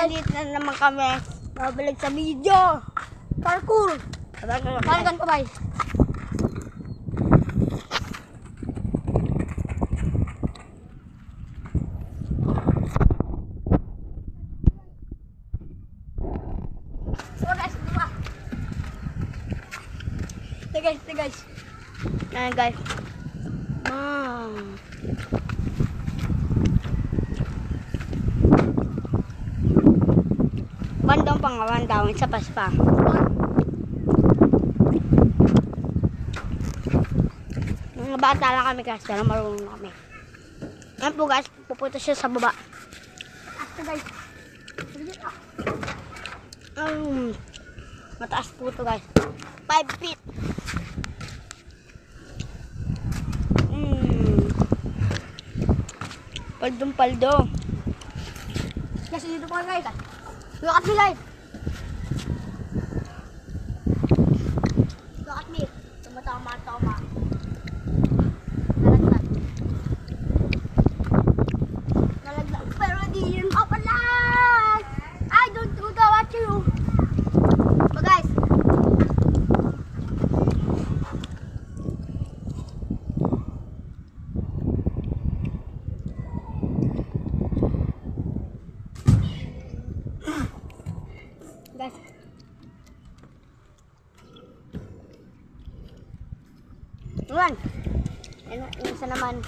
guys, dito na naman kami. Babalik sa video. Parkour. Balikan ko, guys. So guys, diba? Ito guys. Ayan guys. Bandong pangawan daw, isa pa. Mga bata lang kami guys, pero marunong na kami. Ayan po guys, pupunta siya sa baba. Ito guys. Mataas po ito guys. 5 feet. Paldong-paldo. Kasi dito po guys. Look at me guys. Look at me. Tama. Nalaglag. Pero di yun mapalag. I don't do that what you. But guys. Guys. Iwan. Isa naman.